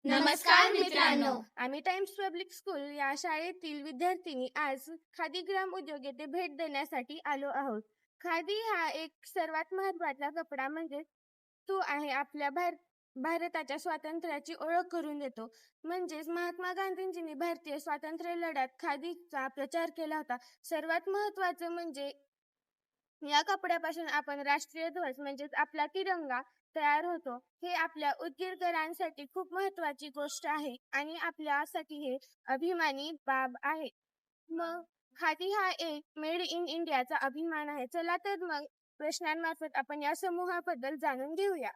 नमस्कार मित्रांनो. आम्ही टाइम्स पब्लिक स्कूल या शाळेतील विद्यार्थिनी आज खादी ग्राम उद्योग येथे भेट देण्यासाठी आलो आहोत. खादी हा एक सर्वात महत्त्वाचा कपडा म्हणजे तो आहे आपल्या भारताच्या स्वातंत्र्याची ओळख करून देतो. म्हणजेच महात्मा गांधींनी भारतीय स्वातंत्र्य लढ्यात खादीचा प्रचार केला होता. सर्वात महत्त्वाचं म्हणजे या कपड्यापासून आपण राष्ट्रीय ध्वज म्हणजेच आपला तिरंगा तयार होतो. हे आपल्या उदगीरकरांसाठी खूप महत्त्वाची गोष्ट आहे आणि आपल्यासाठी हे अभिमानी बाब आहे. मग खादी हा एक मेड इन इंडियाचा अभिमान आहे. चला तर मग प्रश्नांमार्फत आपण या समूहाबद्दल जाणून घेऊया.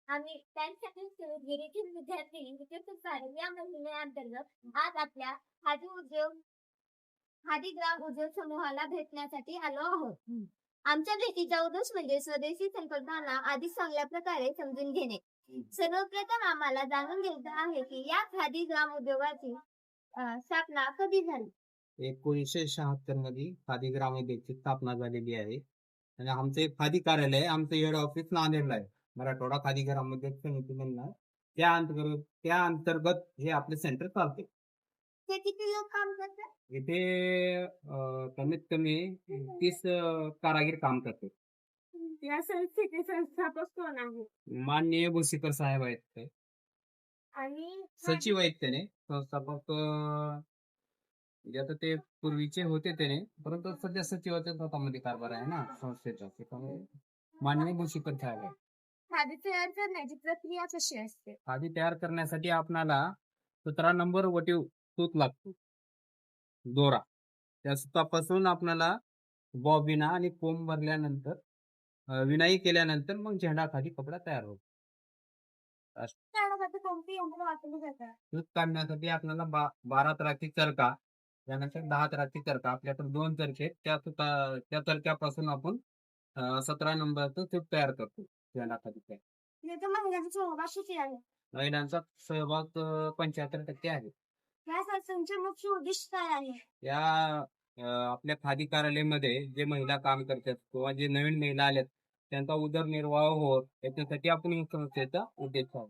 आम्ही त्यांच्यातील शिवगिरीतील विद्यार्थी या मोहिमेअंतर्गत आज आपल्या खादी ग्राम उद्योग समूहाला भेटण्यासाठी आलो आहोत. आमच्या भेटीचा उद्देश म्हणजे स्वदेशी संकल्पना आधी चांगल्या प्रकारे समजून घेणे. सर्वप्रथम आम्हाला जाणून घ्यायचं आहे की या खादी ग्राम उद्योगाची स्थापना कधी झाली. 1976 मध्ये खादी ग्राम उद्योगची स्थापना झालेली आहे आणि आमचं एक खादी कार्यालय आहे. आमचं हेड ऑफिस नांदेडला आहे. मराठवाडा खादी ग्राम उद्योग समिती म्हणून त्या अंतर्गत हे आपले सेंटर चालते. ते किती लोक काम करतात. इथे कमीत कमी 30 कारागीर काम करतात. या संस्थेचे संस्थापक कोण आहे. माननीय भुसीकर साहेब आहेत ते आणि सचिव आहेत. त्याने संस्थापक आता ते पूर्वीचे होते त्याने, परंतु सध्या सचिवाच्या हातामध्ये कारभार आहे ना संस्थेचा. त्यामुळे माननीय भुसीकर साहेब आहे. खादी तयार करण्याची प्रक्रिया कशी असते. खादी तयार करण्यासाठी आपणाला 17 नंबर वटीव सूत लागतो, दोरा. त्या सुतापासून आपल्याला बॉबिना आणि कोंब भरल्यानंतर विणाई केल्यानंतर मग झेंडा खादी कपडा तयार होतो. कोणती यंत्र वापरली जातात. सूत काढण्यासाठी आपल्याला 12 तराची चरखा, त्यानंतर 10 तराची चरखा. आपल्याकडे 2 चरखे, त्या चरख्यापासून आपण 17 नंबरचं सूत तयार करतो झेंडा खादी तयार. महिलांचा सहभाग किती आहे. महिलांचा सहभाग 75% आहे. या संस्थेचे मुख्य उद्दिष्ट काय आहे. या आपल्या खादी कार्यालयामध्ये जे महिला काम करतात किंवा जे नवीन महिला आल्यात त्यांचा उदरनिर्वाह होत याच्यासाठी आपण संस्थेचा उद्देश आहे.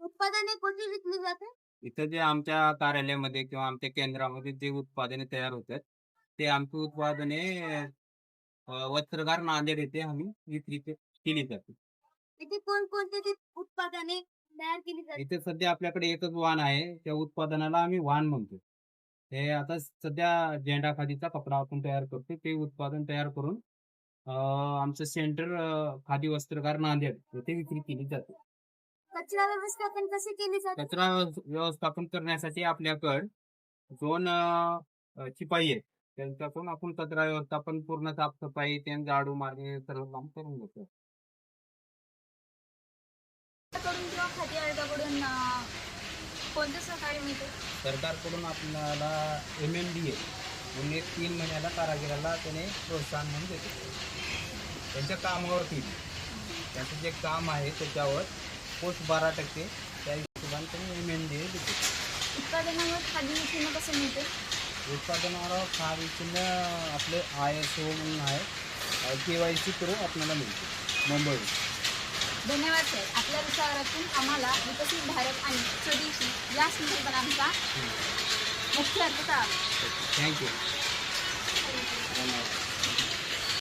उत्पादने कोणती विकली जाते. इथं जे आमच्या कार्यालयामध्ये किंवा आमच्या केंद्रामध्ये जे उत्पादने तयार होतात ते आमची उत्पादने वस्त्रगार नांदेड येथे आम्ही विक्री केली जाते. इथे कोणकोणते उत्पादने तयार केली जाते. इथे सध्या आपल्याकडे एकच वाण आहे. त्या उत्पादनाला आम्ही वाण म्हणतो. हे आता सध्या झेंडा खादीचा कपडा आपण तयार करतो. ते उत्पादन तयार करून आमचं सेंटर खादी वस्त्रगार नांदेड येथे विक्री केली जाते. कचरा व्यवस्थापन कसे केले जाते. कचरा व्यवस्थापन करण्यासाठी आपल्याकडे 2 शिपाई आहेत. त्यांच्याकडून आपण कचरा व्यवस्थापन पूर्ण साफसफाई, त्यांना झाडू मारणे सर्व काम करून घेतो. खादी आयोगाकडून कोणतं सहकार्य मिळते. सरकारकडून आपल्याला MMDA म्हणजे 3 महिन्याला कारागिराला त्याने प्रोत्साहन म्हणून देते. त्यांच्या कामावरती त्यांचं जे काम आहे त्याच्यावर पोस्ट 12% त्या हिशोबाने त्यांनी MMDA देते. उत्पादनावर खादी चिन्ह कसं मिळते. उत्पादनावर खादी चिन्ह आपले ISO म्हणून आहे, KYC करून आपल्याला मिळते मुंबई. धन्यवाद सर. आपल्या विचारातून आम्हाला विकसित भारत आणि स्वदेशी या संकल्पनांचा मुख्य अर्थ कळाला. थँक्यू.